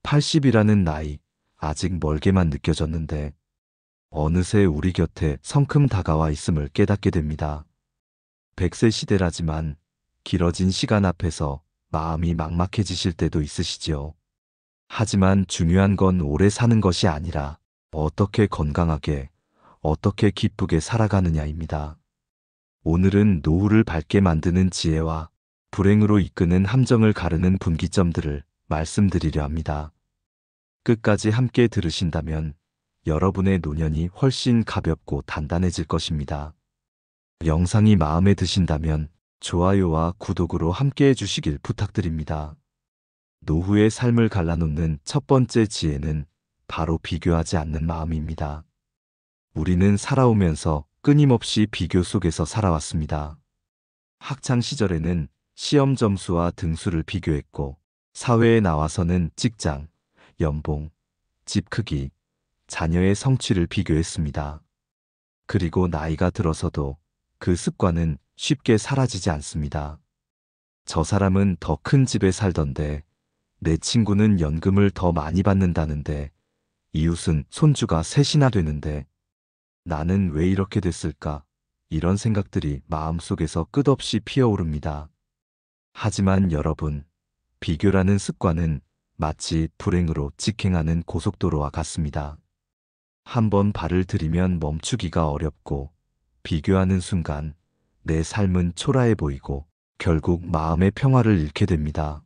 80이라는 나이, 아직 멀게만 느껴졌는데 어느새 우리 곁에 성큼 다가와 있음을 깨닫게 됩니다. 100세 시대라지만 길어진 시간 앞에서 마음이 막막해지실 때도 있으시지요. 하지만 중요한 건 오래 사는 것이 아니라 어떻게 건강하게, 어떻게 기쁘게 살아가느냐입니다. 오늘은 노후를 밝게 만드는 지혜와 불행으로 이끄는 함정을 가르는 분기점들을 말씀드리려 합니다. 끝까지 함께 들으신다면 여러분의 노년이 훨씬 가볍고 단단해질 것입니다. 영상이 마음에 드신다면 좋아요와 구독으로 함께 해주시길 부탁드립니다. 노후의 삶을 갈라놓는 첫 번째 지혜는 바로 비교하지 않는 마음입니다. 우리는 살아오면서 끊임없이 비교 속에서 살아왔습니다. 학창 시절에는 시험 점수와 등수를 비교했고, 사회에 나와서는 직장, 연봉, 집 크기, 자녀의 성취를 비교했습니다. 그리고 나이가 들어서도 그 습관은 쉽게 사라지지 않습니다. 저 사람은 더 큰 집에 살던데, 내 친구는 연금을 더 많이 받는다는데, 이웃은 손주가 셋이나 되는데, 나는 왜 이렇게 됐을까? 이런 생각들이 마음속에서 끝없이 피어오릅니다. 하지만 여러분, 비교라는 습관은 마치 불행으로 직행하는 고속도로와 같습니다. 한번 발을 들이면 멈추기가 어렵고, 비교하는 순간 내 삶은 초라해 보이고 결국 마음의 평화를 잃게 됩니다.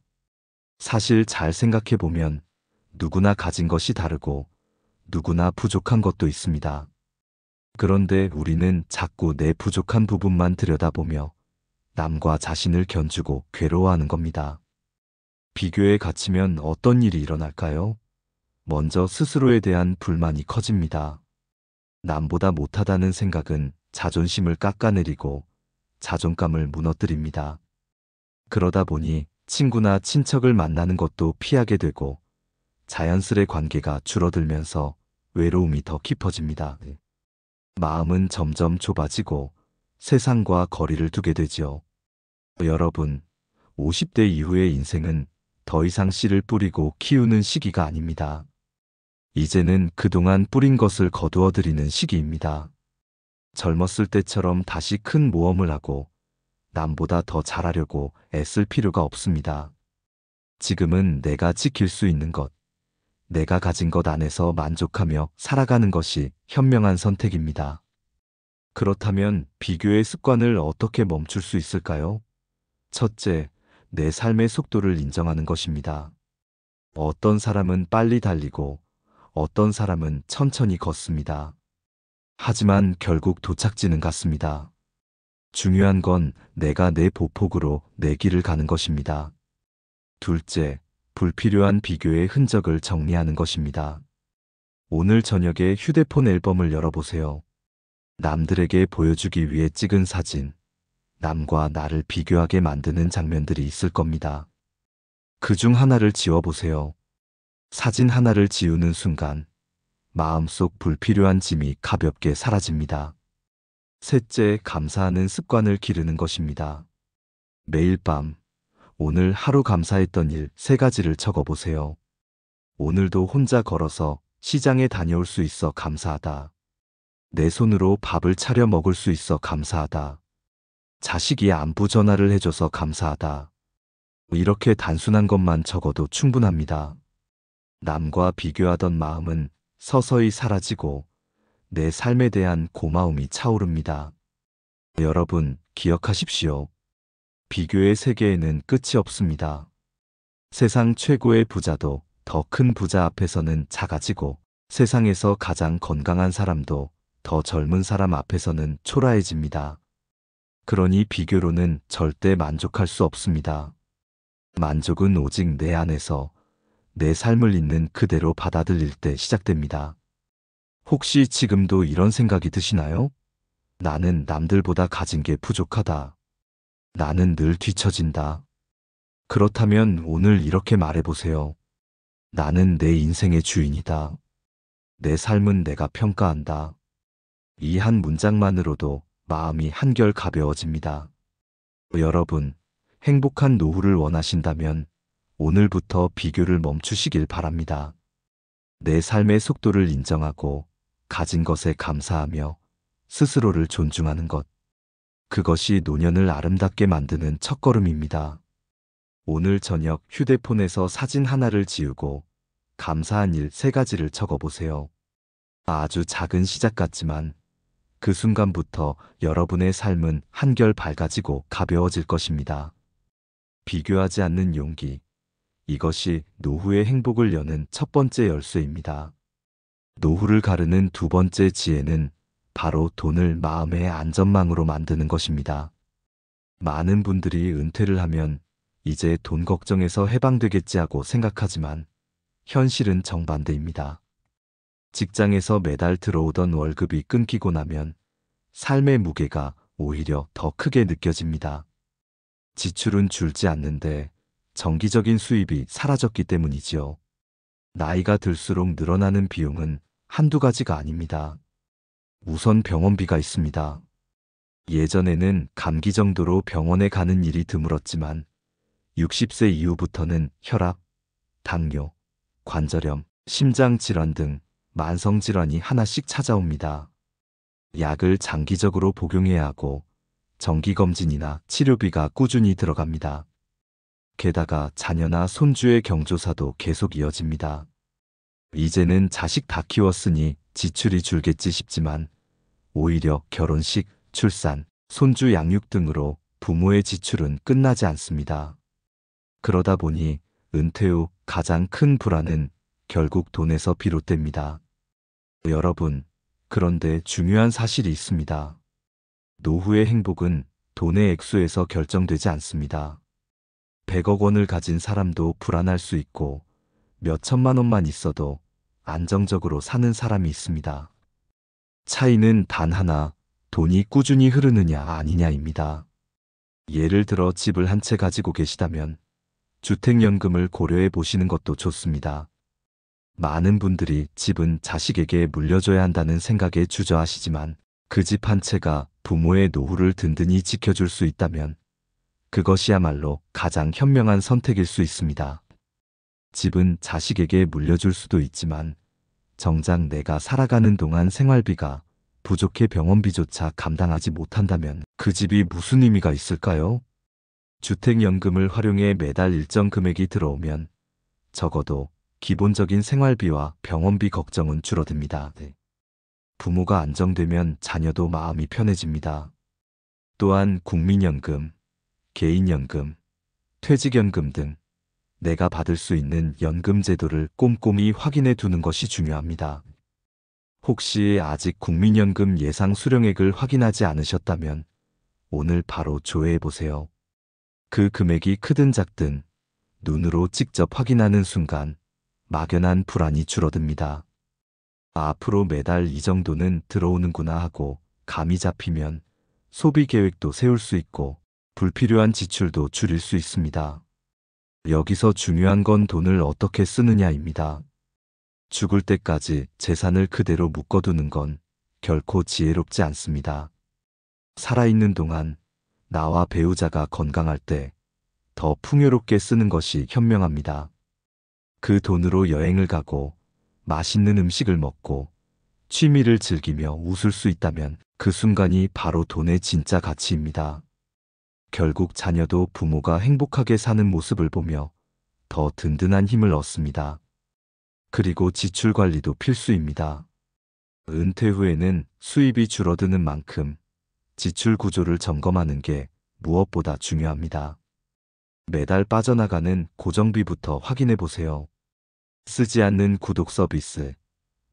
사실 잘 생각해 보면 누구나 가진 것이 다르고 누구나 부족한 것도 있습니다. 그런데 우리는 자꾸 내 부족한 부분만 들여다보며 남과 자신을 견주고 괴로워하는 겁니다. 비교에 갇히면 어떤 일이 일어날까요? 먼저 스스로에 대한 불만이 커집니다. 남보다 못하다는 생각은 자존심을 깎아내리고 자존감을 무너뜨립니다. 그러다 보니 친구나 친척을 만나는 것도 피하게 되고 자연스레 관계가 줄어들면서 외로움이 더 깊어집니다. 마음은 점점 좁아지고 세상과 거리를 두게 되죠. 여러분, 50대 이후의 인생은 더 이상 씨를 뿌리고 키우는 시기가 아닙니다. 이제는 그동안 뿌린 것을 거두어들이는 시기입니다. 젊었을 때처럼 다시 큰 모험을 하고 남보다 더 잘하려고 애쓸 필요가 없습니다. 지금은 내가 지킬 수 있는 것, 내가 가진 것 안에서 만족하며 살아가는 것이 현명한 선택입니다. 그렇다면 비교의 습관을 어떻게 멈출 수 있을까요? 첫째, 내 삶의 속도를 인정하는 것입니다. 어떤 사람은 빨리 달리고 어떤 사람은 천천히 걷습니다. 하지만 결국 도착지는 같습니다. 중요한 건 내가 내 보폭으로 내 길을 가는 것입니다. 둘째, 불필요한 비교의 흔적을 정리하는 것입니다. 오늘 저녁에 휴대폰 앨범을 열어보세요. 남들에게 보여주기 위해 찍은 사진, 남과 나를 비교하게 만드는 장면들이 있을 겁니다. 그 중 하나를 지워보세요. 사진 하나를 지우는 순간 마음속 불필요한 짐이 가볍게 사라집니다. 셋째, 감사하는 습관을 기르는 것입니다. 매일 밤, 오늘 하루 감사했던 일 3가지를 적어보세요. 오늘도 혼자 걸어서 시장에 다녀올 수 있어 감사하다. 내 손으로 밥을 차려 먹을 수 있어 감사하다. 자식이 안부 전화를 해줘서 감사하다. 이렇게 단순한 것만 적어도 충분합니다. 남과 비교하던 마음은 서서히 사라지고 내 삶에 대한 고마움이 차오릅니다. 여러분, 기억하십시오. 비교의 세계에는 끝이 없습니다. 세상 최고의 부자도 더 큰 부자 앞에서는 작아지고 세상에서 가장 건강한 사람도 더 젊은 사람 앞에서는 초라해집니다. 그러니 비교로는 절대 만족할 수 없습니다. 만족은 오직 내 안에서 내 삶을 있는 그대로 받아들일 때 시작됩니다. 혹시 지금도 이런 생각이 드시나요? 나는 남들보다 가진 게 부족하다. 나는 늘 뒤처진다. 그렇다면 오늘 이렇게 말해보세요. 나는 내 인생의 주인이다. 내 삶은 내가 평가한다. 이 한 문장만으로도 마음이 한결 가벼워집니다. 여러분, 행복한 노후를 원하신다면 오늘부터 비교를 멈추시길 바랍니다. 내 삶의 속도를 인정하고 가진 것에 감사하며 스스로를 존중하는 것. 그것이 노년을 아름답게 만드는 첫걸음입니다. 오늘 저녁 휴대폰에서 사진 하나를 지우고 감사한 일 3가지를 적어보세요. 아주 작은 시작 같지만 그 순간부터 여러분의 삶은 한결 밝아지고 가벼워질 것입니다. 비교하지 않는 용기. 이것이 노후의 행복을 여는 첫 번째 열쇠입니다. 노후를 가르는 두 번째 지혜는 바로 돈을 마음의 안전망으로 만드는 것입니다. 많은 분들이 은퇴를 하면 이제 돈 걱정에서 해방되겠지 하고 생각하지만 현실은 정반대입니다. 직장에서 매달 들어오던 월급이 끊기고 나면 삶의 무게가 오히려 더 크게 느껴집니다. 지출은 줄지 않는데 정기적인 수입이 사라졌기 때문이지요. 나이가 들수록 늘어나는 비용은 한두 가지가 아닙니다. 우선 병원비가 있습니다. 예전에는 감기 정도로 병원에 가는 일이 드물었지만 60세 이후부터는 혈압, 당뇨, 관절염, 심장질환 등 만성질환이 하나씩 찾아옵니다. 약을 장기적으로 복용해야 하고 정기검진이나 치료비가 꾸준히 들어갑니다. 게다가 자녀나 손주의 경조사도 계속 이어집니다. 이제는 자식 다 키웠으니 지출이 줄겠지 싶지만 오히려 결혼식, 출산, 손주 양육 등으로 부모의 지출은 끝나지 않습니다. 그러다 보니 은퇴 후 가장 큰 불안은 결국 돈에서 비롯됩니다. 여러분, 그런데 중요한 사실이 있습니다. 노후의 행복은 돈의 액수에서 결정되지 않습니다. 100억 원을 가진 사람도 불안할 수 있고 몇천만 원만 있어도 안정적으로 사는 사람이 있습니다. 차이는 단 하나, 돈이 꾸준히 흐르느냐 아니냐입니다. 예를 들어 집을 한 채 가지고 계시다면 주택연금을 고려해 보시는 것도 좋습니다. 많은 분들이 집은 자식에게 물려줘야 한다는 생각에 주저하시지만 그 집 한 채가 부모의 노후를 든든히 지켜줄 수 있다면 그것이야말로 가장 현명한 선택일 수 있습니다. 집은 자식에게 물려줄 수도 있지만 정작 내가 살아가는 동안 생활비가 부족해 병원비조차 감당하지 못한다면 그 집이 무슨 의미가 있을까요? 주택연금을 활용해 매달 일정 금액이 들어오면 적어도 기본적인 생활비와 병원비 걱정은 줄어듭니다. 부모가 안정되면 자녀도 마음이 편해집니다. 또한 국민연금, 개인연금, 퇴직연금 등 내가 받을 수 있는 연금 제도를 꼼꼼히 확인해 두는 것이 중요합니다. 혹시 아직 국민연금 예상 수령액을 확인하지 않으셨다면 오늘 바로 조회해 보세요. 그 금액이 크든 작든 눈으로 직접 확인하는 순간 막연한 불안이 줄어듭니다. 앞으로 매달 이 정도는 들어오는구나 하고 감이 잡히면 소비 계획도 세울 수 있고 불필요한 지출도 줄일 수 있습니다. 여기서 중요한 건 돈을 어떻게 쓰느냐입니다. 죽을 때까지 재산을 그대로 묶어두는 건 결코 지혜롭지 않습니다. 살아있는 동안 나와 배우자가 건강할 때 더 풍요롭게 쓰는 것이 현명합니다. 그 돈으로 여행을 가고 맛있는 음식을 먹고 취미를 즐기며 웃을 수 있다면 그 순간이 바로 돈의 진짜 가치입니다. 결국 자녀도 부모가 행복하게 사는 모습을 보며 더 든든한 힘을 얻습니다. 그리고 지출 관리도 필수입니다. 은퇴 후에는 수입이 줄어드는 만큼 지출 구조를 점검하는 게 무엇보다 중요합니다. 매달 빠져나가는 고정비부터 확인해 보세요. 쓰지 않는 구독 서비스,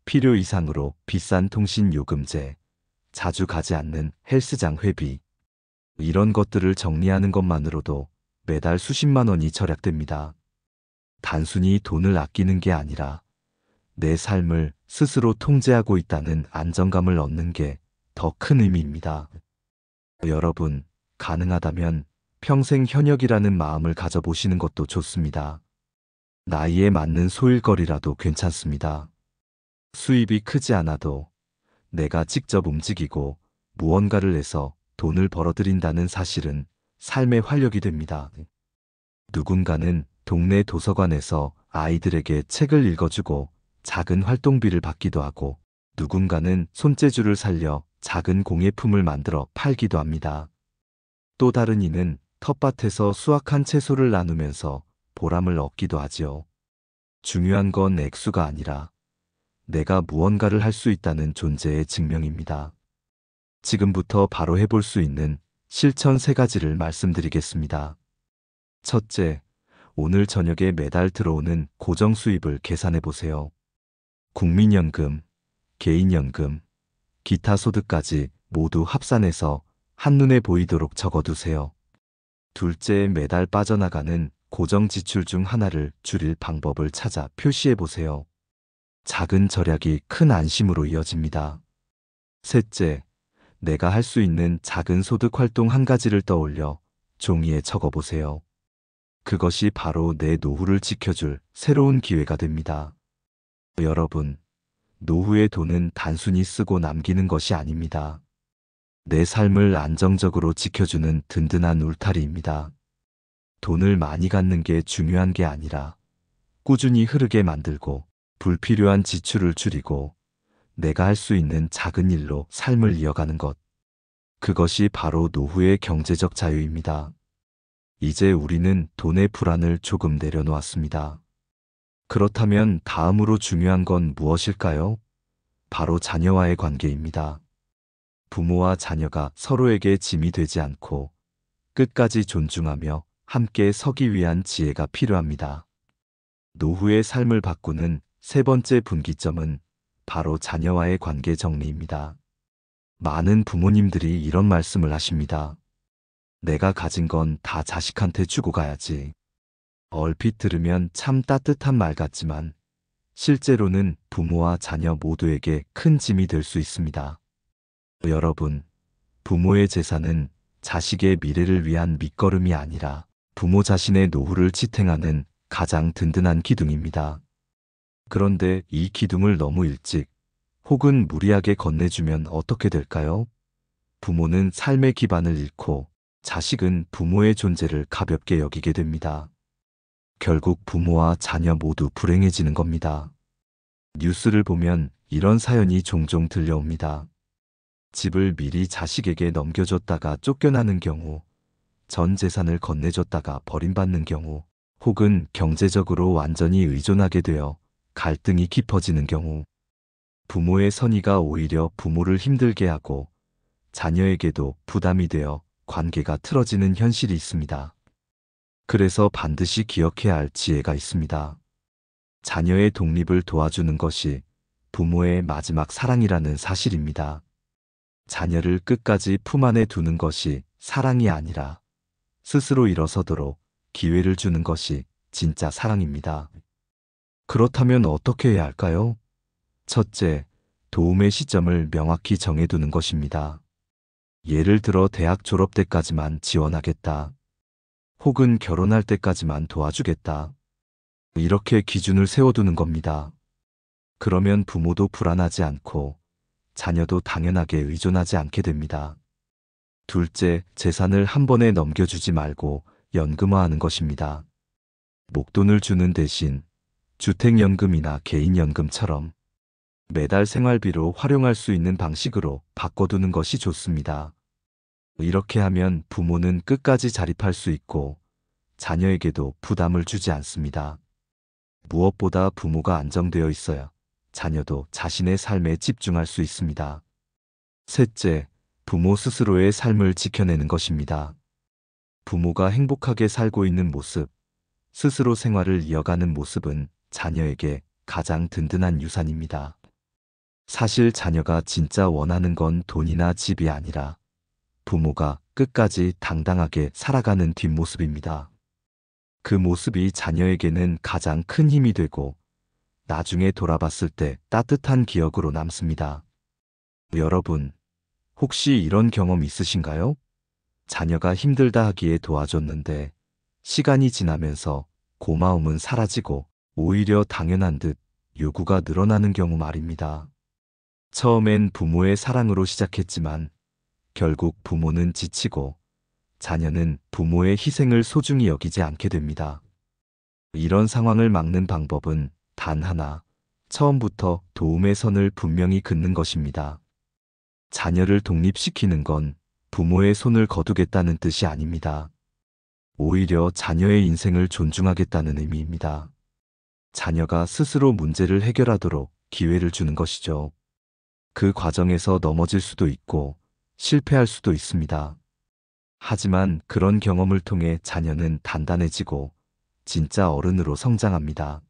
필요 이상으로 비싼 통신 요금제, 자주 가지 않는 헬스장 회비, 이런 것들을 정리하는 것만으로도 매달 수십만 원이 절약됩니다. 단순히 돈을 아끼는 게 아니라 내 삶을 스스로 통제하고 있다는 안정감을 얻는 게 더 큰 의미입니다. 여러분, 가능하다면 평생 현역이라는 마음을 가져보시는 것도 좋습니다. 나이에 맞는 소일거리라도 괜찮습니다. 수입이 크지 않아도 내가 직접 움직이고 무언가를 해서 돈을 벌어들인다는 사실은 삶의 활력이 됩니다. 누군가는 동네 도서관에서 아이들에게 책을 읽어주고 작은 활동비를 받기도 하고 누군가는 손재주를 살려 작은 공예품을 만들어 팔기도 합니다. 또 다른 이는 텃밭에서 수확한 채소를 나누면서 보람을 얻기도 하지요. 중요한 건 액수가 아니라 내가 무언가를 할 수 있다는 존재의 증명입니다. 지금부터 바로 해볼 수 있는 실천 3가지를 말씀드리겠습니다. 첫째, 오늘 저녁에 매달 들어오는 고정 수입을 계산해 보세요. 국민연금, 개인연금, 기타 소득까지 모두 합산해서 한눈에 보이도록 적어두세요. 둘째, 매달 빠져나가는 고정 지출 중 하나를 줄일 방법을 찾아 표시해 보세요. 작은 절약이 큰 안심으로 이어집니다. 셋째, 내가 할 수 있는 작은 소득 활동 1가지를 떠올려 종이에 적어보세요. 그것이 바로 내 노후를 지켜줄 새로운 기회가 됩니다. 여러분, 노후의 돈은 단순히 쓰고 남기는 것이 아닙니다. 내 삶을 안정적으로 지켜주는 든든한 울타리입니다. 돈을 많이 갖는 게 중요한 게 아니라 꾸준히 흐르게 만들고 불필요한 지출을 줄이고 내가 할 수 있는 작은 일로 삶을 이어가는 것. 그것이 바로 노후의 경제적 자유입니다. 이제 우리는 돈의 불안을 조금 내려놓았습니다. 그렇다면 다음으로 중요한 건 무엇일까요? 바로 자녀와의 관계입니다. 부모와 자녀가 서로에게 짐이 되지 않고 끝까지 존중하며 함께 서기 위한 지혜가 필요합니다. 노후의 삶을 바꾸는 3번째 분기점은 바로 자녀와의 관계 정리입니다. 많은 부모님들이 이런 말씀을 하십니다. 내가 가진 건 다 자식한테 주고 가야지. 얼핏 들으면 참 따뜻한 말 같지만 실제로는 부모와 자녀 모두에게 큰 짐이 될 수 있습니다. 여러분, 부모의 재산은 자식의 미래를 위한 밑거름이 아니라 부모 자신의 노후를 지탱하는 가장 든든한 기둥입니다. 그런데 이 기둥을 너무 일찍 혹은 무리하게 건네주면 어떻게 될까요? 부모는 삶의 기반을 잃고 자식은 부모의 존재를 가볍게 여기게 됩니다. 결국 부모와 자녀 모두 불행해지는 겁니다. 뉴스를 보면 이런 사연이 종종 들려옵니다. 집을 미리 자식에게 넘겨줬다가 쫓겨나는 경우, 전 재산을 건네줬다가 버림받는 경우, 혹은 경제적으로 완전히 의존하게 되어 갈등이 깊어지는 경우, 부모의 선의가 오히려 부모를 힘들게 하고 자녀에게도 부담이 되어 관계가 틀어지는 현실이 있습니다. 그래서 반드시 기억해야 할 지혜가 있습니다. 자녀의 독립을 도와주는 것이 부모의 마지막 사랑이라는 사실입니다. 자녀를 끝까지 품 안에 두는 것이 사랑이 아니라 스스로 일어서도록 기회를 주는 것이 진짜 사랑입니다. 그렇다면 어떻게 해야 할까요? 첫째, 도움의 시점을 명확히 정해두는 것입니다. 예를 들어 대학 졸업 때까지만 지원하겠다. 혹은 결혼할 때까지만 도와주겠다. 이렇게 기준을 세워두는 겁니다. 그러면 부모도 불안하지 않고 자녀도 당연하게 의존하지 않게 됩니다. 둘째, 재산을 한 번에 넘겨주지 말고 연금화하는 것입니다. 목돈을 주는 대신 주택연금이나 개인연금처럼 매달 생활비로 활용할 수 있는 방식으로 바꿔두는 것이 좋습니다. 이렇게 하면 부모는 끝까지 자립할 수 있고 자녀에게도 부담을 주지 않습니다. 무엇보다 부모가 안정되어 있어야 자녀도 자신의 삶에 집중할 수 있습니다. 셋째, 부모 스스로의 삶을 지켜내는 것입니다. 부모가 행복하게 살고 있는 모습, 스스로 생활을 이어가는 모습은 자녀에게 가장 든든한 유산입니다. 사실 자녀가 진짜 원하는 건 돈이나 집이 아니라 부모가 끝까지 당당하게 살아가는 뒷모습입니다. 그 모습이 자녀에게는 가장 큰 힘이 되고 나중에 돌아봤을 때 따뜻한 기억으로 남습니다. 여러분, 혹시 이런 경험 있으신가요? 자녀가 힘들다 하기에 도와줬는데 시간이 지나면서 고마움은 사라지고 오히려 당연한 듯 요구가 늘어나는 경우 말입니다. 처음엔 부모의 사랑으로 시작했지만 결국 부모는 지치고 자녀는 부모의 희생을 소중히 여기지 않게 됩니다. 이런 상황을 막는 방법은 단 하나, 처음부터 도움의 선을 분명히 긋는 것입니다. 자녀를 독립시키는 건 부모의 손을 거두겠다는 뜻이 아닙니다. 오히려 자녀의 인생을 존중하겠다는 의미입니다. 자녀가 스스로 문제를 해결하도록 기회를 주는 것이죠. 그 과정에서 넘어질 수도 있고 실패할 수도 있습니다. 하지만 그런 경험을 통해 자녀는 단단해지고 진짜 어른으로 성장합니다.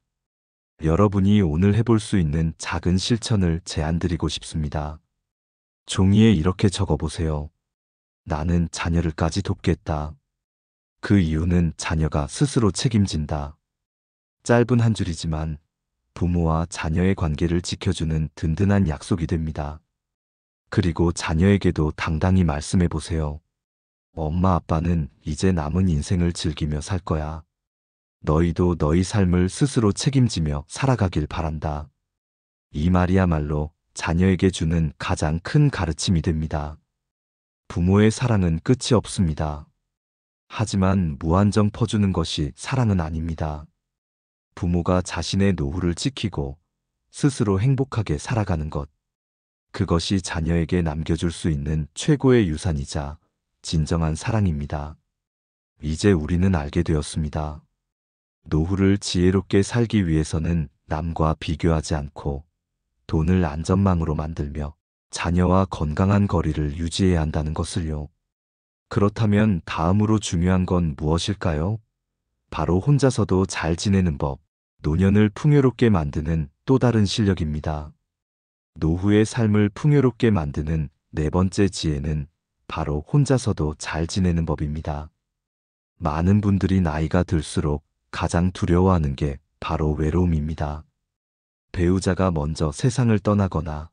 여러분이 오늘 해볼 수 있는 작은 실천을 제안드리고 싶습니다. 종이에 이렇게 적어보세요. 나는 자녀를까지 돕겠다. 그 이유는 자녀가 스스로 책임진다. 짧은 한 줄이지만 부모와 자녀의 관계를 지켜주는 든든한 약속이 됩니다. 그리고 자녀에게도 당당히 말씀해 보세요. 엄마 아빠는 이제 남은 인생을 즐기며 살 거야. 너희도 너희 삶을 스스로 책임지며 살아가길 바란다. 이 말이야말로 자녀에게 주는 가장 큰 가르침이 됩니다. 부모의 사랑은 끝이 없습니다. 하지만 무한정 퍼주는 것이 사랑은 아닙니다. 부모가 자신의 노후를 지키고 스스로 행복하게 살아가는 것. 그것이 자녀에게 남겨줄 수 있는 최고의 유산이자 진정한 사랑입니다. 이제 우리는 알게 되었습니다. 노후를 지혜롭게 살기 위해서는 남과 비교하지 않고 돈을 안전망으로 만들며 자녀와 건강한 거리를 유지해야 한다는 것을요. 그렇다면 다음으로 중요한 건 무엇일까요? 바로 혼자서도 잘 지내는 법, 노년을 풍요롭게 만드는 또 다른 실력입니다. 노후의 삶을 풍요롭게 만드는 네 번째 지혜는 바로 혼자서도 잘 지내는 법입니다. 많은 분들이 나이가 들수록 가장 두려워하는 게 바로 외로움입니다. 배우자가 먼저 세상을 떠나거나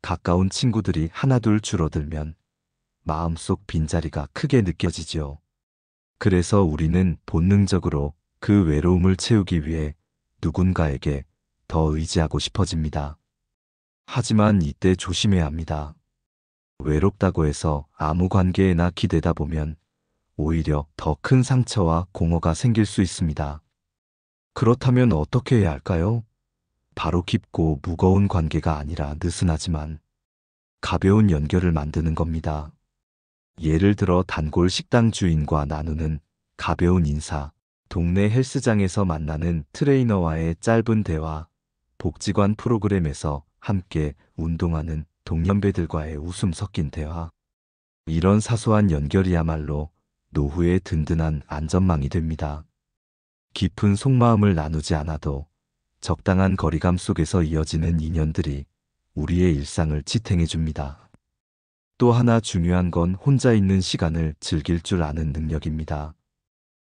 가까운 친구들이 하나둘 줄어들면 마음속 빈자리가 크게 느껴지지요. 그래서 우리는 본능적으로 그 외로움을 채우기 위해 누군가에게 더 의지하고 싶어집니다. 하지만 이때 조심해야 합니다. 외롭다고 해서 아무 관계에나 기대다 보면 오히려 더 큰 상처와 공허가 생길 수 있습니다. 그렇다면 어떻게 해야 할까요? 바로 깊고 무거운 관계가 아니라 느슨하지만 가벼운 연결을 만드는 겁니다. 예를 들어 단골 식당 주인과 나누는 가벼운 인사, 동네 헬스장에서 만나는 트레이너와의 짧은 대화, 복지관 프로그램에서 함께 운동하는 동년배들과의 웃음 섞인 대화. 이런 사소한 연결이야말로 노후의 든든한 안전망이 됩니다. 깊은 속마음을 나누지 않아도 적당한 거리감 속에서 이어지는 인연들이 우리의 일상을 지탱해 줍니다. 또 하나 중요한 건 혼자 있는 시간을 즐길 줄 아는 능력입니다.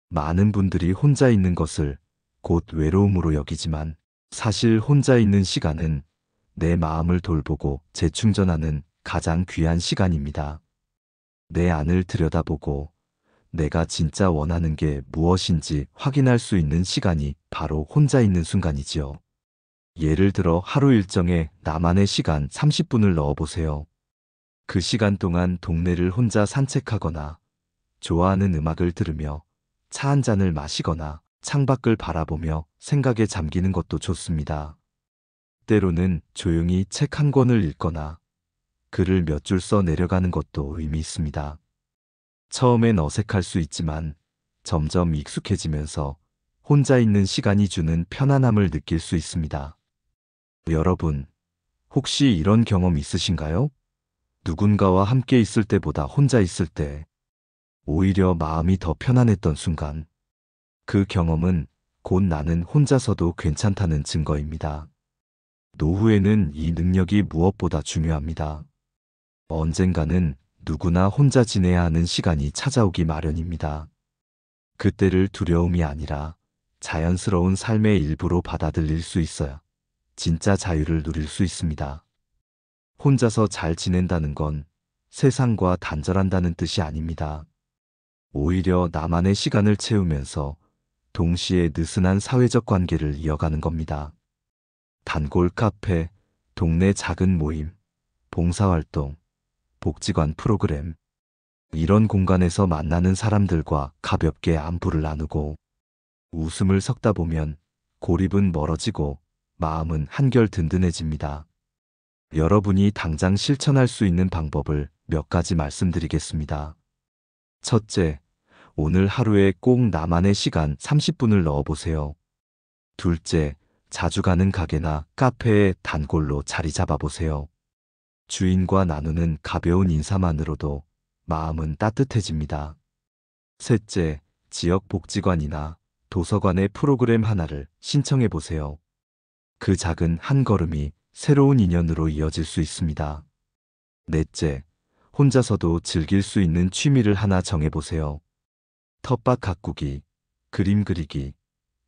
많은 분들이 혼자 있는 것을 곧 외로움으로 여기지만 사실 혼자 있는 시간은 내 마음을 돌보고 재충전하는 가장 귀한 시간입니다. 내 안을 들여다보고 내가 진짜 원하는 게 무엇인지 확인할 수 있는 시간이 바로 혼자 있는 순간이지요. 예를 들어 하루 일정에 나만의 시간 30분을 넣어보세요. 그 시간 동안 동네를 혼자 산책하거나 좋아하는 음악을 들으며 차 한 잔을 마시거나 창밖을 바라보며 생각에 잠기는 것도 좋습니다. 때로는 조용히 책 한 권을 읽거나 글을 몇 줄 써 내려가는 것도 의미 있습니다. 처음엔 어색할 수 있지만 점점 익숙해지면서 혼자 있는 시간이 주는 편안함을 느낄 수 있습니다. 여러분, 혹시 이런 경험 있으신가요? 누군가와 함께 있을 때보다 혼자 있을 때 오히려 마음이 더 편안했던 순간. 그 경험은 곧 나는 혼자서도 괜찮다는 증거입니다. 노후에는 이 능력이 무엇보다 중요합니다. 언젠가는 누구나 혼자 지내야 하는 시간이 찾아오기 마련입니다. 그때를 두려움이 아니라 자연스러운 삶의 일부로 받아들일 수 있어야 진짜 자유를 누릴 수 있습니다. 혼자서 잘 지낸다는 건 세상과 단절한다는 뜻이 아닙니다. 오히려 나만의 시간을 채우면서 동시에 느슨한 사회적 관계를 이어가는 겁니다. 단골 카페, 동네 작은 모임, 봉사활동, 복지관 프로그램. 이런 공간에서 만나는 사람들과 가볍게 안부를 나누고 웃음을 섞다 보면 고립은 멀어지고 마음은 한결 든든해집니다. 여러분이 당장 실천할 수 있는 방법을 몇 가지 말씀드리겠습니다. 첫째, 오늘 하루에 꼭 나만의 시간 30분을 넣어보세요. 둘째, 자주 가는 가게나 카페에 단골로 자리 잡아보세요. 주인과 나누는 가벼운 인사만으로도 마음은 따뜻해집니다. 셋째, 지역 복지관이나 도서관의 프로그램 하나를 신청해 보세요. 그 작은 한 걸음이 새로운 인연으로 이어질 수 있습니다. 넷째, 혼자서도 즐길 수 있는 취미를 하나 정해보세요. 텃밭 가꾸기, 그림 그리기,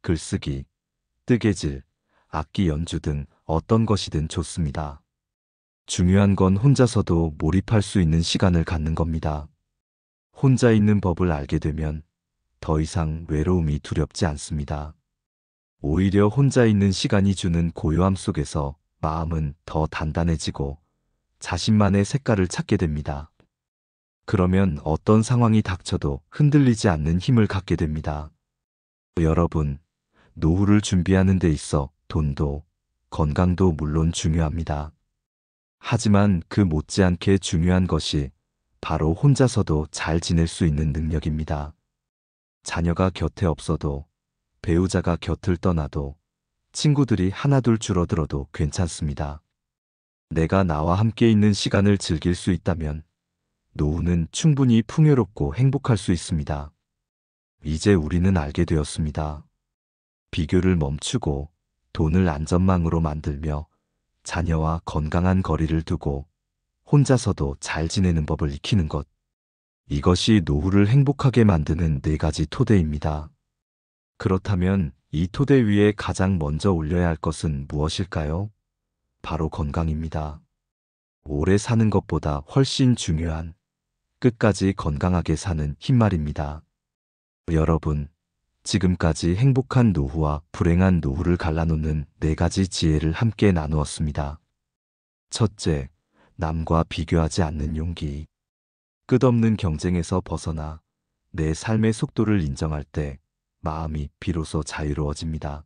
글쓰기, 뜨개질, 악기 연주 등 어떤 것이든 좋습니다. 중요한 건 혼자서도 몰입할 수 있는 시간을 갖는 겁니다. 혼자 있는 법을 알게 되면 더 이상 외로움이 두렵지 않습니다. 오히려 혼자 있는 시간이 주는 고요함 속에서 마음은 더 단단해지고 자신만의 색깔을 찾게 됩니다. 그러면 어떤 상황이 닥쳐도 흔들리지 않는 힘을 갖게 됩니다. 여러분, 노후를 준비하는 데 있어 돈도 건강도 물론 중요합니다. 하지만 그 못지않게 중요한 것이 바로 혼자서도 잘 지낼 수 있는 능력입니다. 자녀가 곁에 없어도, 배우자가 곁을 떠나도, 친구들이 하나둘 줄어들어도 괜찮습니다. 내가 나와 함께 있는 시간을 즐길 수 있다면 노후는 충분히 풍요롭고 행복할 수 있습니다. 이제 우리는 알게 되었습니다. 비교를 멈추고 돈을 안전망으로 만들며 자녀와 건강한 거리를 두고 혼자서도 잘 지내는 법을 익히는 것. 이것이 노후를 행복하게 만드는 4가지 토대입니다. 그렇다면 이 토대 위에 가장 먼저 올려야 할 것은 무엇일까요? 바로 건강입니다. 오래 사는 것보다 훨씬 중요한 끝까지 건강하게 사는 힘 말입니다. 여러분, 지금까지 행복한 노후와 불행한 노후를 갈라놓는 4가지 지혜를 함께 나누었습니다. 첫째, 남과 비교하지 않는 용기. 끝없는 경쟁에서 벗어나 내 삶의 속도를 인정할 때 마음이 비로소 자유로워집니다.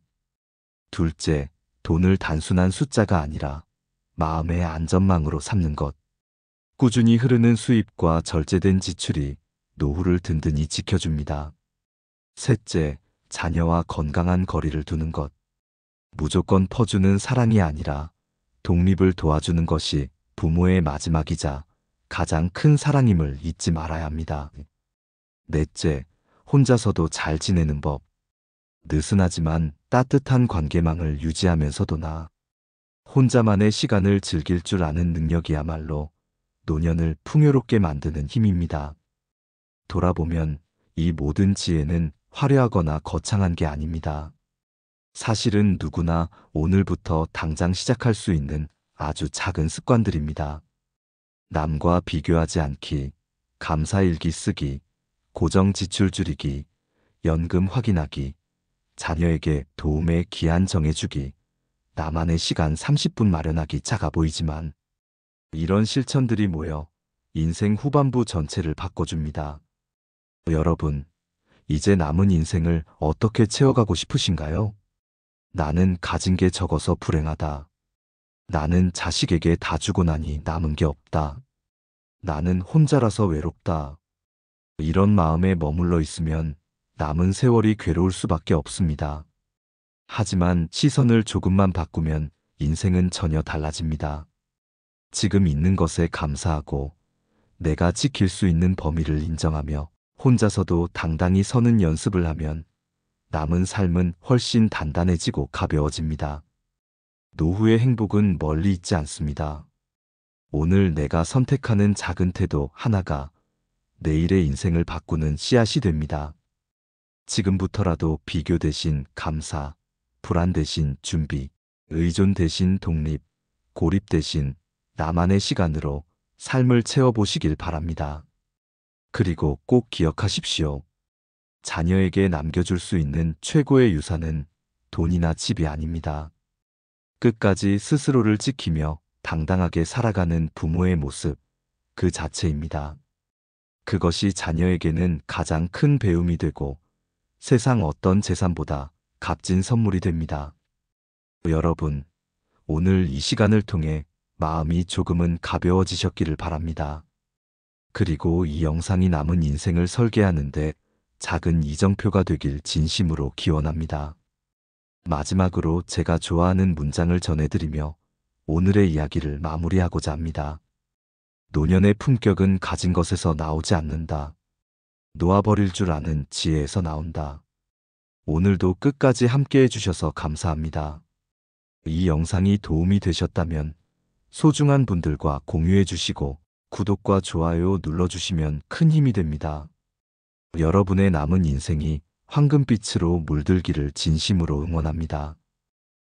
둘째, 돈을 단순한 숫자가 아니라 마음의 안전망으로 삼는 것. 꾸준히 흐르는 수입과 절제된 지출이 노후를 든든히 지켜줍니다. 셋째, 자녀와 건강한 거리를 두는 것. 무조건 퍼주는 사랑이 아니라 독립을 도와주는 것이 부모의 마지막이자 가장 큰 사랑임을 잊지 말아야 합니다. 넷째, 혼자서도 잘 지내는 법. 느슨하지만 따뜻한 관계망을 유지하면서도 혼자만의 시간을 즐길 줄 아는 능력이야말로 노년을 풍요롭게 만드는 힘입니다. 돌아보면 이 모든 지혜는 화려하거나 거창한 게 아닙니다. 사실은 누구나 오늘부터 당장 시작할 수 있는 아주 작은 습관들입니다. 남과 비교하지 않기, 감사일기 쓰기, 고정 지출 줄이기, 연금 확인하기, 자녀에게 도움의 기한 정해주기, 나만의 시간 30분 마련하기. 작아 보이지만 이런 실천들이 모여 인생 후반부 전체를 바꿔줍니다. 여러분, 이제 남은 인생을 어떻게 채워가고 싶으신가요? 나는 가진 게 적어서 불행하다. 나는 자식에게 다 주고 나니 남은 게 없다. 나는 혼자라서 외롭다. 이런 마음에 머물러 있으면 남은 세월이 괴로울 수밖에 없습니다. 하지만 시선을 조금만 바꾸면 인생은 전혀 달라집니다. 지금 있는 것에 감사하고 내가 지킬 수 있는 범위를 인정하며 혼자서도 당당히 서는 연습을 하면 남은 삶은 훨씬 단단해지고 가벼워집니다. 노후의 행복은 멀리 있지 않습니다. 오늘 내가 선택하는 작은 태도 하나가 내일의 인생을 바꾸는 씨앗이 됩니다. 지금부터라도 비교 대신 감사, 불안 대신 준비, 의존 대신 독립, 고립 대신 나만의 시간으로 삶을 채워보시길 바랍니다. 그리고 꼭 기억하십시오. 자녀에게 남겨줄 수 있는 최고의 유산은 돈이나 집이 아닙니다. 끝까지 스스로를 지키며 당당하게 살아가는 부모의 모습, 그 자체입니다. 그것이 자녀에게는 가장 큰 배움이 되고 세상 어떤 재산보다 값진 선물이 됩니다. 여러분, 오늘 이 시간을 통해 마음이 조금은 가벼워지셨기를 바랍니다. 그리고 이 영상이 남은 인생을 설계하는데 작은 이정표가 되길 진심으로 기원합니다. 마지막으로 제가 좋아하는 문장을 전해드리며 오늘의 이야기를 마무리하고자 합니다. 노년의 품격은 가진 것에서 나오지 않는다. 놓아버릴 줄 아는 지혜에서 나온다. 오늘도 끝까지 함께 해주셔서 감사합니다. 이 영상이 도움이 되셨다면 소중한 분들과 공유해 주시고 구독과 좋아요 눌러주시면 큰 힘이 됩니다. 여러분의 남은 인생이 황금빛으로 물들기를 진심으로 응원합니다.